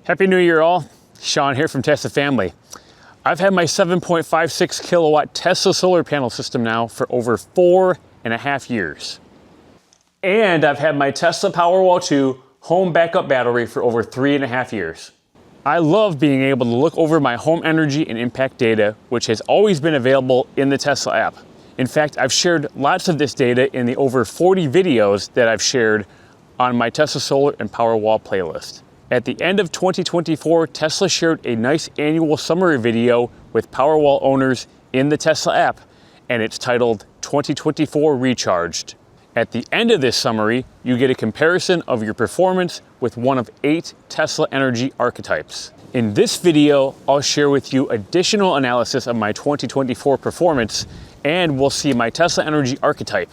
Happy New Year all. Sean here from Tesla Family. I've had my 7.56 kilowatt Tesla solar panel system now for over 4.5 years. And I've had my Tesla Powerwall 2 home backup battery for over 3.5 years. I love being able to look over my home energy and impact data, which has always been available in the Tesla app. In fact, I've shared lots of this data in the over 40 videos that I've shared on my Tesla Solar and Powerwall playlist. At the end of 2024, Tesla shared a nice annual summary video with Powerwall owners in the Tesla app, and it's titled 2024 Recharged. At the end of this summary, you get a comparison of your performance with one of 8 Tesla Energy Archetypes. In this video, I'll share with you additional analysis of my 2024 performance, and we'll see my Tesla Energy Archetype.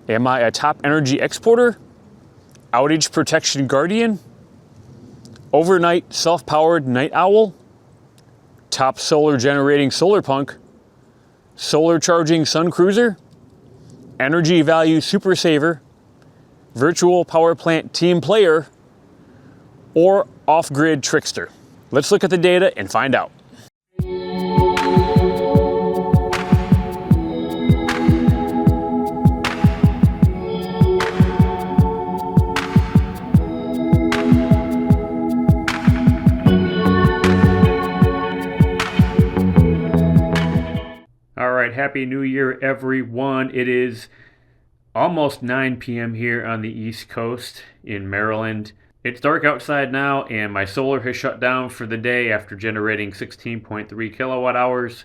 Am I a top energy exporter? Outage protection guardian? Overnight self-powered night owl? Top solar generating solar punk? Solar charging sun cruiser? Energy value super saver? Virtual power plant team player? Or off-grid trickster? Let's look at the data and find out. Happy New Year, everyone. It is almost 9 p.m. here on the East Coast in Maryland. It's dark outside now, and my solar has shut down for the day after generating 16.3 kilowatt hours.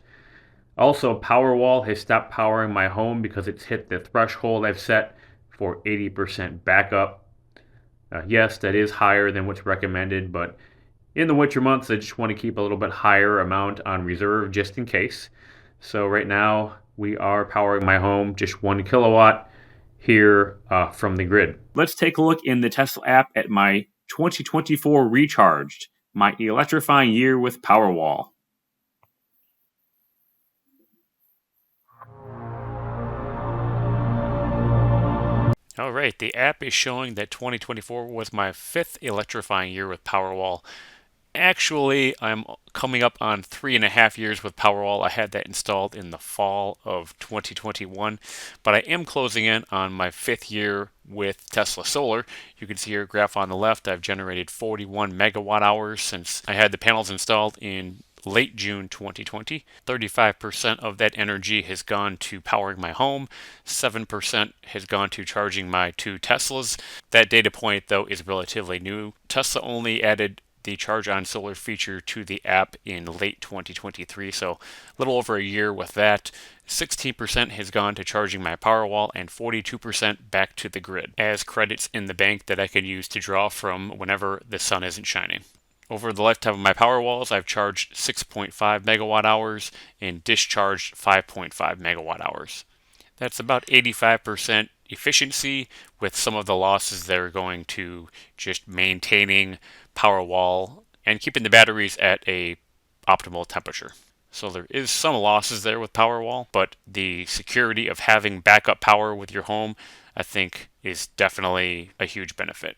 Also, Powerwall has stopped powering my home because it's hit the threshold I've set for 80% backup. Yes, that is higher than what's recommended, but in the winter months, I just want to keep a little bit higher amount on reserve just in case. So right now we are powering my home just 1 kilowatt here from the grid. Let's take a look in the Tesla app at my 2024 Recharged, my electrifying year with Powerwall. All right, the app is showing that 2024 was my 5th electrifying year with Powerwall. Actually, I'm coming up on 3.5 years with Powerwall. I had that installed in the fall of 2021, but I am closing in on my 5th year with Tesla Solar. You can see your graph on the left. I've generated 41 megawatt hours since I had the panels installed in late June 2020. 35% of that energy has gone to powering my home. 7% has gone to charging my 2 Teslas. That data point, though, is relatively new. Tesla only added the Charge on Solar feature to the app in late 2023, so a little over a year with that. 16% has gone to charging my Powerwall and 42% back to the grid as credits in the bank that I can use to draw from whenever the sun isn't shining. Over the lifetime of my Powerwalls, I've charged 6.5 megawatt hours and discharged 5.5 megawatt hours. That's about 85% efficiency, with some of the losses that are going to just maintaining Powerwall and keeping the batteries at a optimal temperature. So there is some losses there with Powerwall, but the security of having backup power with your home, I think, is definitely a huge benefit.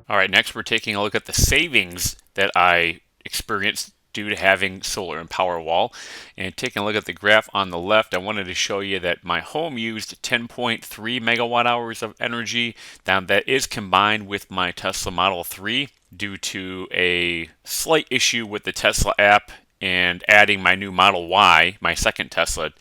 All right, next we're taking a look at the savings that I experienced due to having Solar and Powerwall. And taking a look at the graph on the left, I wanted to show you that my home used 10.3 megawatt hours of energy. Now that is combined with my Tesla Model 3 due to a slight issue with the Tesla app and adding my new Model Y, my second Tesla,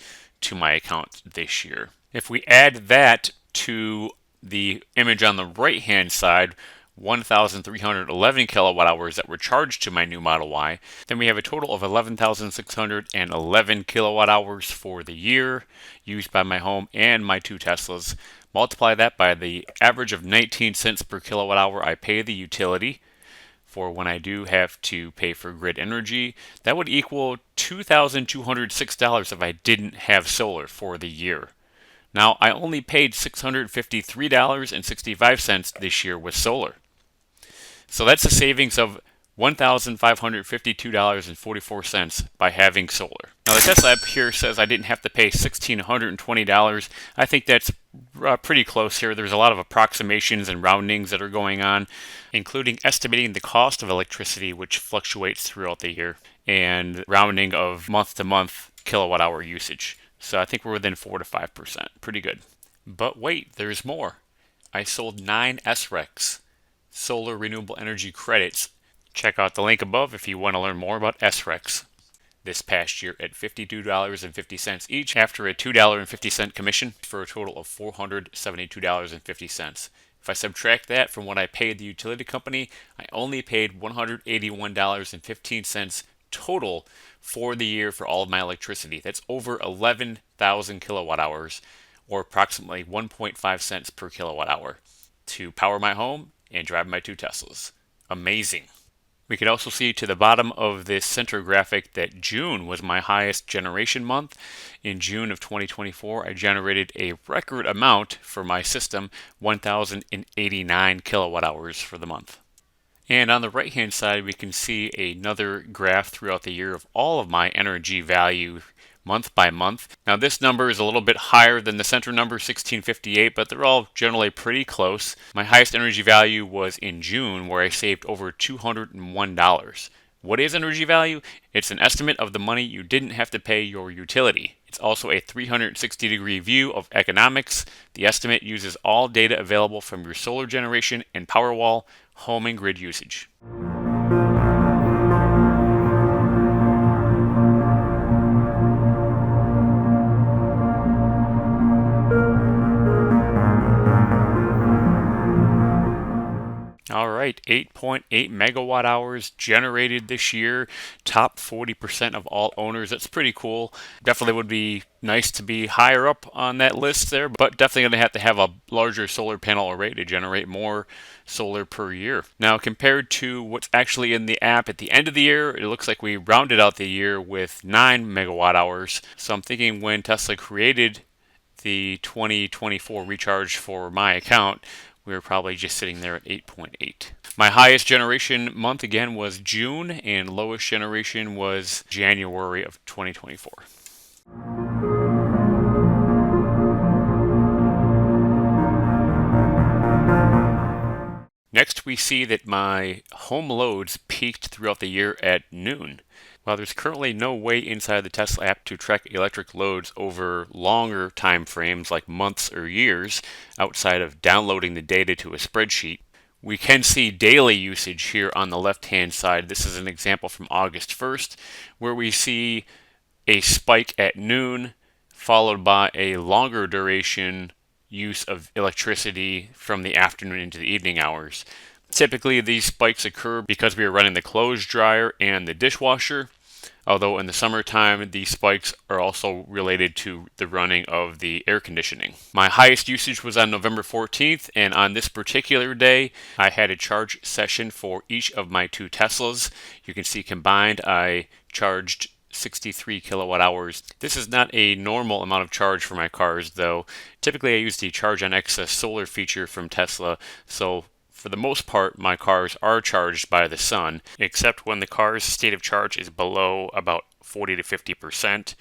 to my account this year. If we add that to the image on the right hand side, 1,311 kilowatt hours that were charged to my new Model Y, then we have a total of 11,611 kilowatt hours for the year used by my home and my 2 Teslas. Multiply that by the average of 19 cents per kilowatt hour I pay the utility for when I do have to pay for grid energy. That would equal $2,206 if I didn't have solar for the year. Now, I only paid $653.65 this year with solar. So that's a savings of $1,552.44 by having solar. Now the Tesla app here says I didn't have to pay $1,620. I think that's pretty close here. There's a lot of approximations and roundings that are going on, including estimating the cost of electricity, which fluctuates throughout the year, and rounding of month-to-month kilowatt-hour usage. So I think we're within 4 to 5%. Pretty good. But wait, there's more. I sold 9 SRECs, solar renewable energy credits. Check out the link above if you want to learn more about SRECs. This past year at $52.50 each after a $2.50 commission for a total of $472.50. If I subtract that from what I paid the utility company, I only paid $181.15 total for the year for all of my electricity. That's over 11,000 kilowatt hours, or approximately 1.5 cents per kilowatt hour, to power my home and drive my 2 Teslas. Amazing. We can also see to the bottom of this center graphic that June was my highest generation month. In June of 2024, I generated a record amount for my system, 1,089 kilowatt hours for the month. And on the right hand side, we can see another graph throughout the year of all of my energy value month by month. Now this number is a little bit higher than the center number, 1658, but they're all generally pretty close. My highest energy value was in June, where I saved over $201. What is energy value? It's an estimate of the money you didn't have to pay your utility. It's also a 360-degree view of economics. The estimate uses all data available from your solar generation and Powerwall home and grid usage. All right, 8.8 megawatt hours generated this year, top 40% of all owners. That's pretty cool. Definitely would be nice to be higher up on that list there, but definitely going to have a larger solar panel array to generate more solar per year. Now, compared to what's actually in the app at the end of the year, it looks like we rounded out the year with 9 megawatt hours. So I'm thinking when Tesla created the 2024 recharge for my account, we were probably just sitting there at 8.8. My highest generation month again was June, and lowest generation was January of 2024. Next, we see that my home loads peaked throughout the year at noon. While there's currently no way inside the Tesla app to track electric loads over longer time frames like months or years outside of downloading the data to a spreadsheet, we can see daily usage here on the left-hand side. This is an example from August 1st, where we see a spike at noon followed by a longer duration use of electricity from the afternoon into the evening hours. Typically, these spikes occur because we are running the clothes dryer and the dishwasher, although in the summertime, these spikes are also related to the running of the air conditioning. My highest usage was on November 14th, and on this particular day, I had a charge session for each of my 2 Teslas. You can see combined, I charged 63 kilowatt hours. This is not a normal amount of charge for my cars, though. Typically, I use the Charge on Excess solar feature from Tesla, so for the most part, my cars are charged by the sun, except when the car's state of charge is below about 40 to 50%.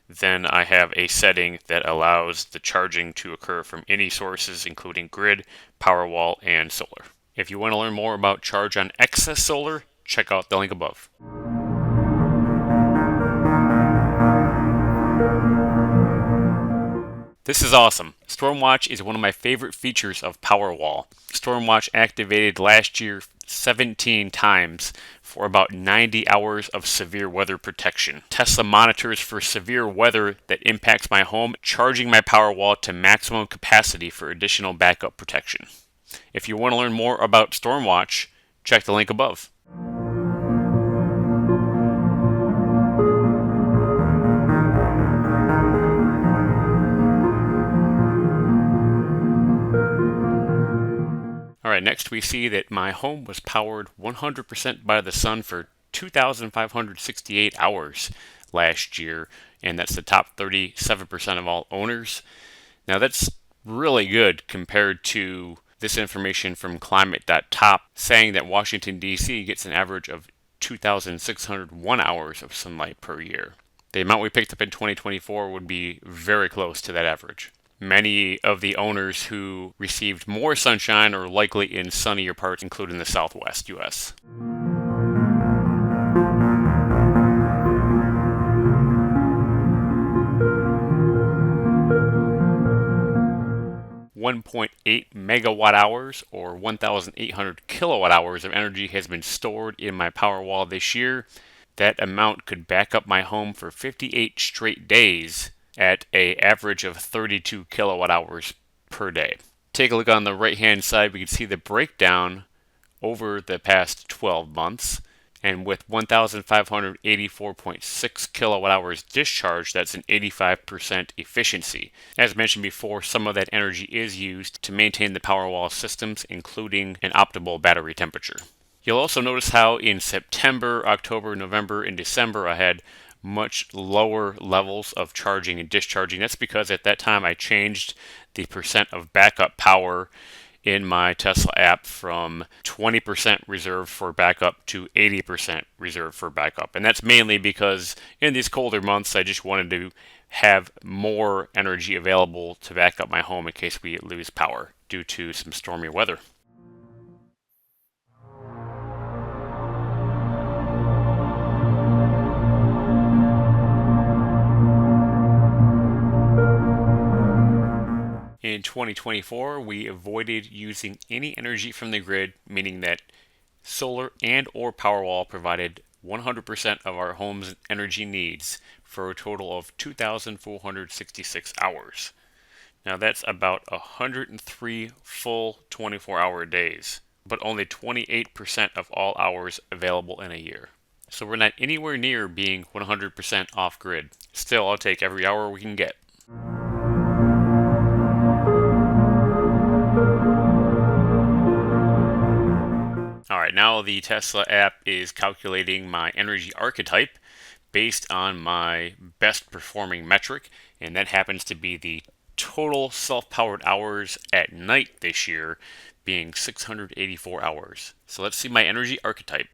Then I have a setting that allows the charging to occur from any sources, including grid, Powerwall, and solar. If you want to learn more about Charge on Excess solar, check out the link above. This is awesome. Stormwatch is one of my favorite features of Powerwall. Stormwatch activated last year 17 times for about 90 hours of severe weather protection. Tesla monitors for severe weather that impacts my home, charging my Powerwall to maximum capacity for additional backup protection. If you want to learn more about Stormwatch, check the link above. Alright, next we see that my home was powered 100% by the sun for 2,568 hours last year, and that's the top 37% of all owners. Now that's really good compared to this information from climate.top, saying that Washington, D.C. gets an average of 2,601 hours of sunlight per year. The amount we picked up in 2024 would be very close to that average. Many of the owners who received more sunshine are likely in sunnier parts, including the southwest U.S. 1.8 megawatt hours or 1,800 kilowatt hours of energy has been stored in my Powerwall this year. That amount could back up my home for 58 straight days at an average of 32 kilowatt hours per day. Take a look on the right hand side, we can see the breakdown over the past 12 months. And with 1,584.6 kilowatt hours discharged, that's an 85% efficiency. As mentioned before, some of that energy is used to maintain the Powerwall systems, including an optimal battery temperature. You'll also notice how in September, October, November, and December I had much lower levels of charging and discharging. That's because at that time I changed the percent of backup power in my Tesla app from 20% reserved for backup to 80% reserved for backup. And that's mainly because in these colder months, I just wanted to have more energy available to back up my home in case we lose power due to some stormy weather. In 2024, we avoided using any energy from the grid, meaning that solar and or Powerwall provided 100% of our home's energy needs for a total of 2,466 hours. Now that's about 103 full 24-hour days, but only 28% of all hours available in a year. So we're not anywhere near being 100% off-grid. Still, I'll take every hour we can get. Alright, now the Tesla app is calculating my energy archetype based on my best performing metric, and that happens to be the total self-powered hours at night this year, being 684 hours. So let's see my energy archetype.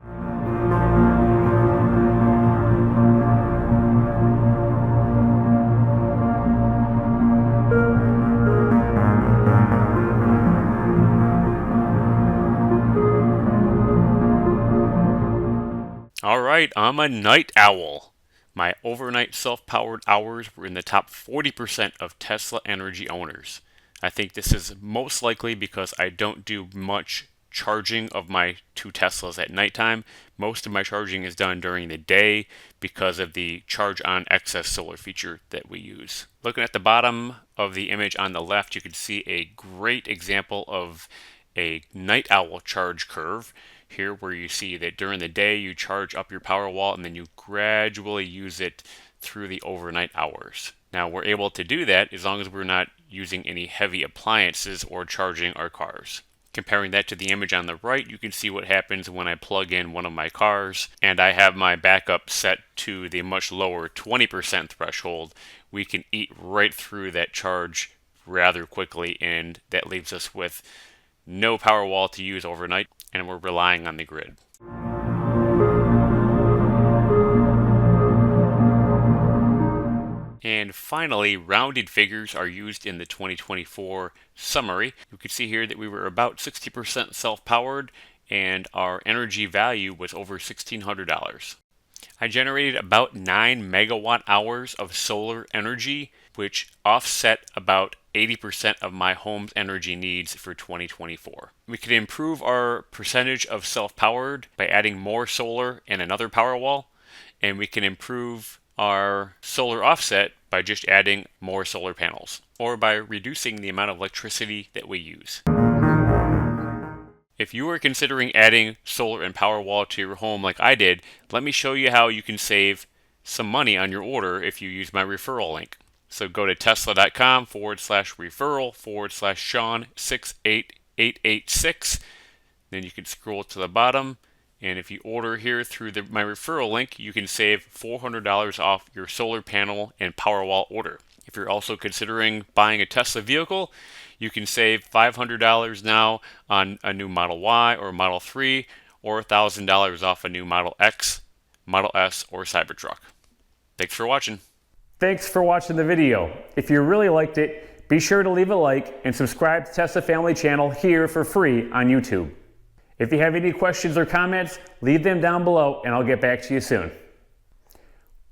Alright, I'm a night owl. My overnight self-powered hours were in the top 40% of Tesla Energy owners. I think this is most likely because I don't do much charging of my two Teslas at nighttime. Most of my charging is done during the day because of the charge on excess solar feature that we use. Looking at the bottom of the image on the left, you can see a great example of a night owl charge curve here, where you see that during the day you charge up your Powerwall and then you gradually use it through the overnight hours. Now we're able to do that as long as we're not using any heavy appliances or charging our cars. Comparing that to the image on the right, you can see what happens when I plug in one of my cars and I have my backup set to the much lower 20% threshold. We can eat right through that charge rather quickly, and that leaves us with no Powerwall to use overnight, and we're relying on the grid. And finally, rounded figures are used in the 2024 summary. You can see here that we were about 60% self-powered and our energy value was over $1,600. I generated about 9 megawatt hours of solar energy, which offset about 80% of my home's energy needs for 2024. We could improve our percentage of self-powered by adding more solar and another Powerwall, and we can improve our solar offset by just adding more solar panels, or by reducing the amount of electricity that we use. If you are considering adding solar and Powerwall to your home like I did, let me show you how you can save some money on your order if you use my referral link. So go to tesla.com/referral/Sean68886. Then you can scroll to the bottom, and if you order here through my referral link, you can save $400 off your solar panel and Powerwall order. If If you're also considering buying a Tesla vehicle, you can save $500 now on a new Model Y or Model 3, or $1,000 off a new Model X, Model S, or Cybertruck. Thanks for watching. Thanks for watching the video. If you really liked it, be sure to leave a like and subscribe to Tesla Family Channel here for free on YouTube. If you have any questions or comments, leave them down below and I'll get back to you soon.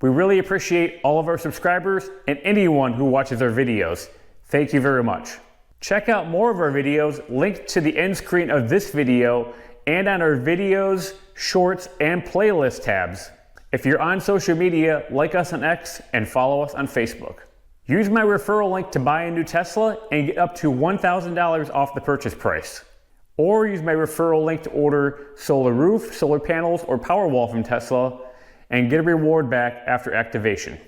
We really appreciate all of our subscribers and anyone who watches our videos. Thank you very much. Check out more of our videos linked to the end screen of this video and on our videos, shorts, and playlist tabs. If you're on social media, like us on X and follow us on Facebook. Use my referral link to buy a new Tesla and get up to $1,000 off the purchase price. Or use my referral link to order solar roof, solar panels, or Powerwall from Tesla and get a reward back after activation.